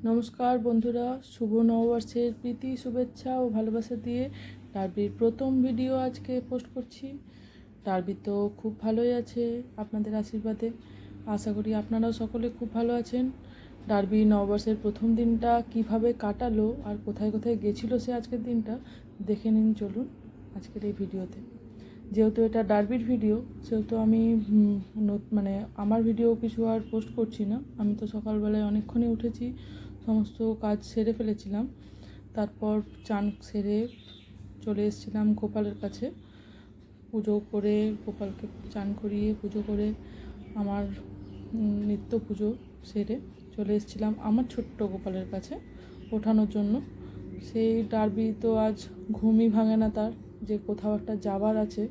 নমস্কার বন্ধুরা, শুভ নববর্ষের প্রীতি শুভেচ্ছা ও ভালোবাসা দিয়ে ডার্বির প্রথম ভিডিও আজকে পোস্ট করছি। ডার্বি তো খুব ভালোই আছে আপনাদের আশীর্বাদে। আশা করি আপনারাও সকলে খুব ভালো আছেন। ডার্বি নববর্ষের প্রথম দিনটা কিভাবে কাটালো আর কোথায় কোথায় গেছিলো সে আজকের দিনটা দেখে নিন চলুন আজকের এই ভিডিওতে। যেহেতু এটা ডার্বির ভিডিও সেহেতু আমি মানে আমার ভিডিও কিছু আর পোস্ট করছি না। আমি তো সকালবেলায় অনেকক্ষণই উঠেছি, সমস্ত কাজ সেরে ফেলেছিলাম। তারপর চান সেরে চলে এসেছিলাম গোপালের কাছে। পুজো করে গোপালকে চান করিয়ে পুজো করে আমার নিত্য পুজো সেরে চলে এসেছিলাম আমার ছোট্ট গোপালের কাছে ওঠানোর জন্য। সেই ডার্বি তো আজ ঘুমই ভাঙে না তার, যে কোথাও একটা যাবার আছে।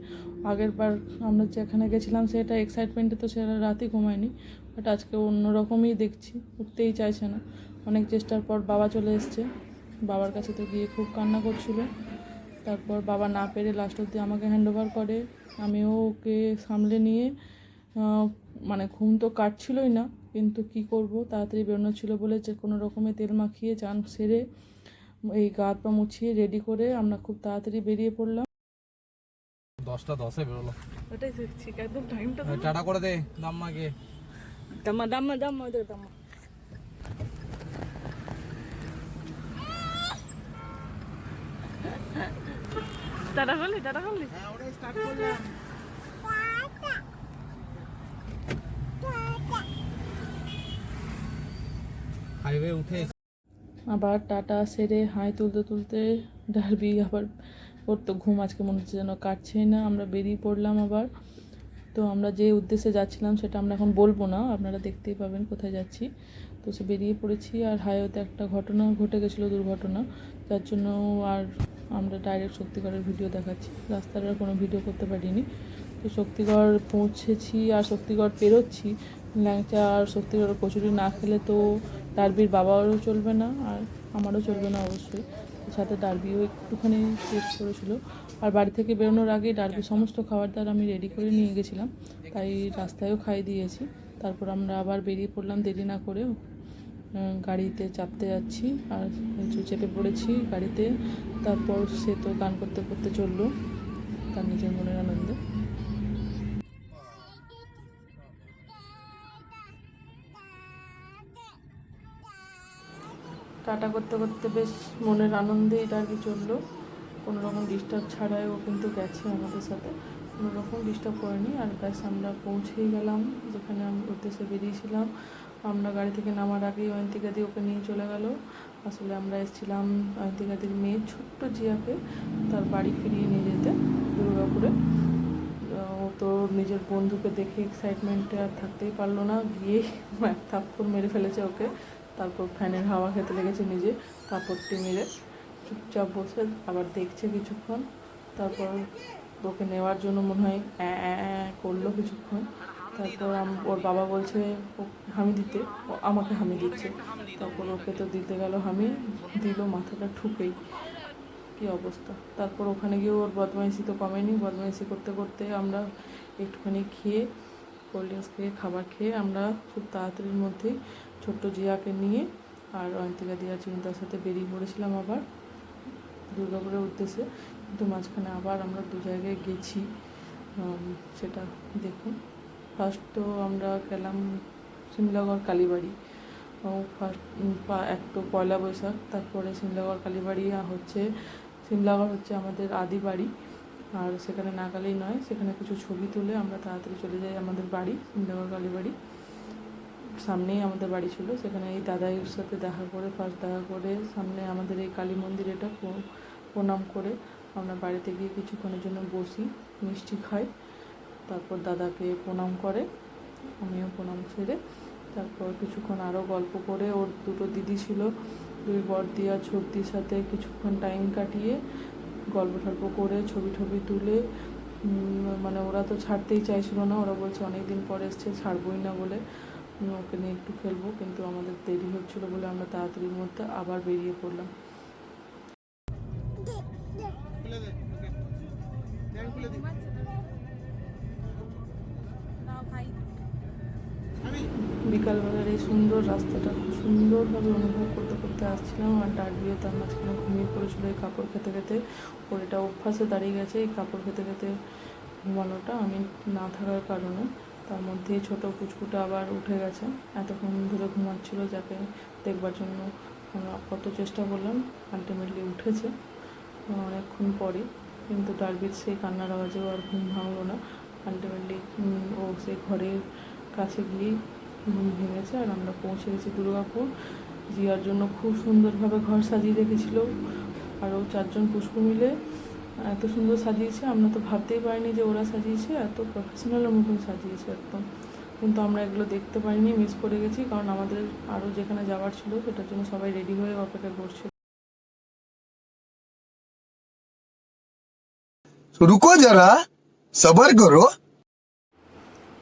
আগের বার আমরা যেখানে গেছিলাম সেটা এক্সাইটমেন্টে তো সেটা রাতই ঘুমায়নি, বাট আজকে অন্যরকমই দেখছি, উঠতেই চাইছে না। অনেক চেষ্টার পর বাবা চলে এসছে, বাবার কাছে তো গিয়ে খুব কান্না করছিল। তারপর বাবা না পেরে লাস্ট অবধি আমাকে হ্যান্ডওভার করে। আমিও ওকে সামলে নিয়ে মানে ঘুম তো কাটছিলই না, কিন্তু কি করব, তাড়াতাড়ি বেরোনো ছিল বলে যে কোনো রকমে তেল মাখিয়ে চান সেরে এই গা হাত পা মুছিয়ে রেডি করে আমরা খুব তাড়াতাড়ি বেরিয়ে পড়লাম। 10টা 10-এ বেরোলো। ওটাই দেখছি একদম টাইমটা টাটা করে দে দাম্মাকে। দাম্মা ওদের দাম্মা। টাটা করলি হ্যাঁ ওটাই স্টার্ট করলাম। হাইওয়ে উঠে আবার টাটা সেরে হাই তুলতে তুলতে ডার্বি আবার ওর তো ঘুম আজকে মনে হচ্ছে যেন কাটছেই না। আমরা বেরিয়ে পড়লাম আবার। তো আমরা যে উদ্দেশ্যে যাচ্ছিলাম সেটা আমরা এখন বলবো না, আপনারা দেখতেই পাবেন কোথায় যাচ্ছি। তো সে বেরিয়ে পড়েছি। আর হাইওয়েতে একটা ঘটনা ঘটে গেছিলো, দুর্ঘটনা, যার জন্য আর আমরা ডাইরেক্ট শক্তিগড়ের ভিডিও দেখাচ্ছি, রাস্তার আর কোনো ভিডিও করতে পারিনি। তো শক্তিগড় পৌঁছেছি আর শক্তিগড় পেরোচ্ছি। ল্যাংচা আর শক্তিগড়ের কচুরি না খেলে তো ডার্বির বাবারও চলবে না আর আমারও চলবে না অবশ্যই। সাথে ডার্বিও একটুখানি টেস্ট করেছিল। আর বাড়ি থেকে বেরোনোর আগেই ডার্বির সমস্ত খাবার দাবার আমি রেডি করে নিয়ে গেছিলাম, তাই রাস্তায়ও খাইয়ে দিয়েছি। তারপর আমরা আবার বেরিয়ে পড়লাম দেরি না করে, গাড়িতে চাপতে যাচ্ছি আর চেপে পড়েছি গাড়িতে। তারপর সে তো গান করতে করতে চললো তার নিজের মনের আনন্দে। টাটা করতে করতে বেশ মনের আনন্দেই ডার্বি চললো, কোনো রকম ডিস্টার্ব ছাড়াই ও কিন্তু গেছে আমাদের সাথে, কোনো রকম ডিস্টার্ব করেনি। আর ব্যাস আমরা পৌঁছেই গেলাম যেখানে আমি উদ্দেশ্যে বেরিয়েছিলাম। আমরা গাড়ি থেকে নামার আগেই অয়ন্তিকাদি ওকে নিয়ে চলে গেল। আসলে আমরা এসেছিলাম অয়ন্তিকাদির মেয়ে ছোট্ট জিয়াকে তার বাড়ি ফিরিয়ে নিয়ে যেতে দুর্গাপুরে। ও তো নিজের বন্ধুকে দেখে এক্সাইটমেন্টে আর থাকতেই পারলো না, গিয়ে এক থাপ্পড় মেরে ফেলেছে ওকে। তারপর ফ্যানের হাওয়া খেতে লেগেছে নিজে, থাপ্পড়টি মেরে চুপচাপ বসে আবার দেখছে কিছুক্ষণ। তারপর ওকে নেওয়ার জন্য মনে হয় করলো কিছুক্ষণ। তারপর ওর বাবা বলছে ও হামি দিতে, ও আমাকে হামি দিচ্ছে। তারপর ওকে তো দিতে গেল হামি, দিল মাথাটা ঠুকেই, কী অবস্থা। তারপর ওখানে গিয়ে ওর বদমাইশি তো কমেনি, বদমাইশি করতে করতে আমরা একটুখানি খেয়ে কোল্ড ড্রিঙ্কস খেয়ে খাবার খেয়ে আমরা খুব তাড়াতাড়ির মধ্যেই ছোট্ট জিয়াকে নিয়ে আর অয়ন্তিকা দিয়া চিন্তার সাথে বেরিয়ে পড়েছিলাম আবার দুর্গাপুরের উদ্দেশ্যে। কিন্তু মাঝখানে আবার আমরা দু জায়গায় গেছি, সেটা দেখুন। ফার্স্ট তো আমরা গেলাম সিমলাগড় কালীবাড়ি। ফার্স্ট এক তো পয়লা বৈশাখ, তারপরে সিমলাগড় কালীবাড়ি হচ্ছে, সিমলাগড় হচ্ছে আমাদের আদি বাড়ি। আর সেখানে না গেলেই নয়, সেখানে কিছু ছবি তুলে আমরা তাড়াতাড়ি চলে যাই আমাদের বাড়ি, সিমলাগড় কালীবাড়ি সামনেই আমাদের বাড়ি ছিল। সেখানে এই দাদাইয়ের সাথে দেখা করে, ফার্স্ট দেখা করে সামনে আমাদের এই কালী মন্দির, এটা প্রণাম করে আমরা বাড়িতে গিয়ে কিছুক্ষণের জন্য বসি, মিষ্টি খাই। তারপর দাদাকে প্রণাম করে, আমিও প্রণাম সেরে তারপর কিছুক্ষণ আরও গল্প করে, ওর দুটো দিদি ছিল, দুই বড়দি আর ছোটদির সাথে কিছুক্ষণ টাইম কাটিয়ে গল্প টল্প করে ছবি টবি তুলে, মানে ওরা তো ছাড়তেই চাইছিল না, ওরা বলছে অনেক দিন পরে এসছে ছাড়বই না বলে, ওকে নিয়ে একটু খেলবো। কিন্তু আমাদের দেরি হচ্ছিলো বলে আমরা তাড়াতাড়ির মধ্যে আবার বেরিয়ে পড়লাম। বিকালবেলার এই সুন্দর রাস্তাটা খুব সুন্দরভাবে অনুভব করতে করতে আসছিলাম। আর ডার্বিও তার মাঝখানে ঘুমিয়ে পড়েছিল এই কাপড় খেতে খেতে। ওর এটা অভ্যাসে দাঁড়িয়ে গেছে এই কাপড় খেতে খেতে ঘুমানোটা, আমি না থাকার কারণে। তার মধ্যেই ছোটো পুচকুটা আবার উঠে গেছে, এতক্ষণ ধরে ঘুমাচ্ছিল, যাকে দেখবার জন্য আমরা কত চেষ্টা করলাম, আলটিমেটলি উঠেছে অনেকক্ষণ পরে। কিন্তু ডার্বির সেই কান্নার আওয়াজেও আর ঘুম ভাঙলো না। আলটিমেটলি ও সেই ঘরের কাছে গিয়েই ঘুম ভেঙেছে। আর আমরা পৌঁছে গেছি দুর্গাপুর। জিয়ার জন্য খুব সুন্দরভাবে ঘর সাজিয়ে রেখেছিল, আরও 4 জন পুষ্কু মিলে এত সুন্দর সাজিয়েছে। আমরা তো ভাবতেই পারিনি যে ওরা সাজিয়েছে, এত প্রফেশনালের মতন সাজিয়েছে একদম। কিন্তু আমরা এগুলো দেখতে পারিনি, মিস করে গেছি, কারণ আমাদের আরও যেখানে যাওয়ার ছিল সেটার জন্য সবাই রেডি হয়ে অপেক্ষা করছিল। रुको जरा सबर करो।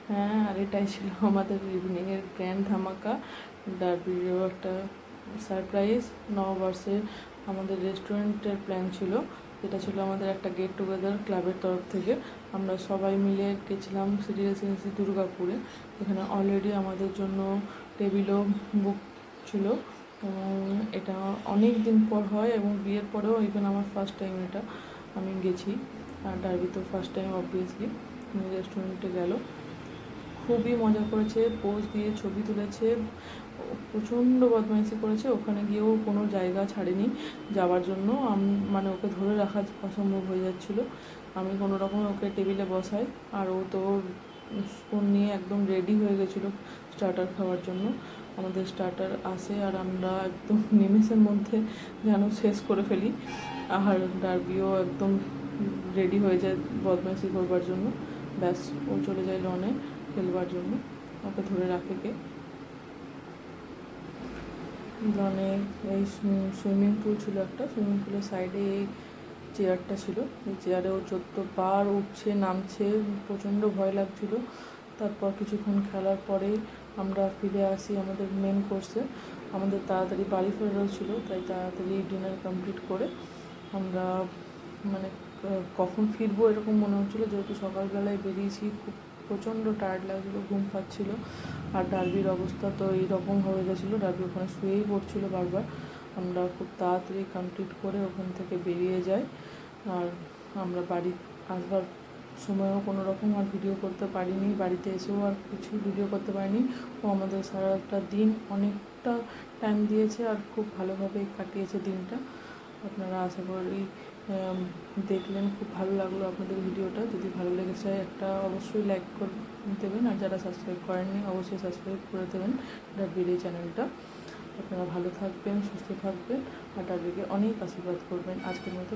হ্যাঁ, আর এটাই ছিল আমাদের ইভিনিংয়ের গ্র্যান্ড ধামাকা। ডার্বিরও একটা সারপ্রাইজ। নববর্ষে আমাদের রেস্টুরেন্টের প্ল্যান ছিল, যেটা ছিল আমাদের একটা গেট টুগেদার ক্লাবের তরফ থেকে। আমরা সবাই মিলে গেছিলাম সিটি রেসিডেন্সি দুর্গাপুরে। এখানে অলরেডি আমাদের জন্য টেবিলও বুক ছিল। এটা অনেক দিন পর হয় এবং বিয়ের পরেও ইভেন আমার ফার্স্ট টাইম এটা আমি গেছি। আর ডার্বি তো ফার্স্ট টাইম অবভিয়াসলি রেস্টুরেন্টে গেল। খুবই মজা করেছে, পোজ দিয়ে ছবি তুলেছে, প্রচণ্ড বদমাইশি করেছে। ওখানে গিয়েও কোনো জায়গা ছাড়েনি যাওয়ার জন্য, মানে ওকে ধরে রাখা অসম্ভব হয়ে যাচ্ছিলো। আমি কোনো রকম ওকে টেবিলে বসাই, আর ও তো স্পুন নিয়ে একদম রেডি হয়ে গেছিলো স্টার্টার খাওয়ার জন্য। আমাদের স্টার্টার আসে আর আমরা একদম নিমেষের মধ্যে যেন শেষ করে ফেলি। আর ডার্বিও একদম রেডি হয়ে যায় বদমাইশি করবার জন্য। ব্যাস, ও চলে যায় লনে খেলবার জন্য। ওকে ধরে রাখে কে। লনে এই সুইমিং পুল ছিল একটা, সুইমিং পুলের সাইডে এই চেয়ারটা ছিল। এই চেয়ারে ও 14 বার উঠছে নামছে, প্রচণ্ড ভয় লাগছিল। তারপর কিছুক্ষণ খেলার পরে আমরা ফিরে আসি আমাদের মেন কোর্সে। আমাদের তাড়াতাড়ি বাড়ি ফেরারও ছিল, তাই তাড়াতাড়ি ডিনার কমপ্লিট করে আমরা মানে কখন ফিরবো এরকম মনে হচ্ছিলো, যেহেতু সকালবেলায় বেরিয়েছি, খুব প্রচণ্ড টায়ার্ড লাগছিলো, ঘুম পাচ্ছিলো। আর ডার্বির অবস্থা তো এইরকম হয়ে গেছিলো, ডার্বি ওখানে শুয়েই পড়ছিলো বারবার। আমরা খুব তাড়াতাড়ি কমপ্লিট করে ওখান থেকে বেরিয়ে যাই। আর আমরা বাড়ি আসবার সময়ও কোনো রকম আর ভিডিও করতে পারিনি, বাড়িতে এসেও আর কিছু ভিডিও করতে পারিনি। ও আমাদের সারা একটা দিন অনেকটা টাইম দিয়েছে আর খুব ভালোভাবে কাটিয়েছে দিনটা। আপনারা আশা করি দেখলেন, খুব ভালো লাগলো আপনাদের ভিডিওটা। যদি ভালো লেগেছে একটা অবশ্যই লাইক করে দেবেন, আর যারা সাবস্ক্রাইব করেননি অবশ্যই সাবস্ক্রাইব করে দেবেন ডার্বির এই চ্যানেলটা। আপনারা ভালো থাকবেন, সুস্থ থাকবেন, আর ডার্বিকে অনেক আশীর্বাদ করবেন। আজকের মতো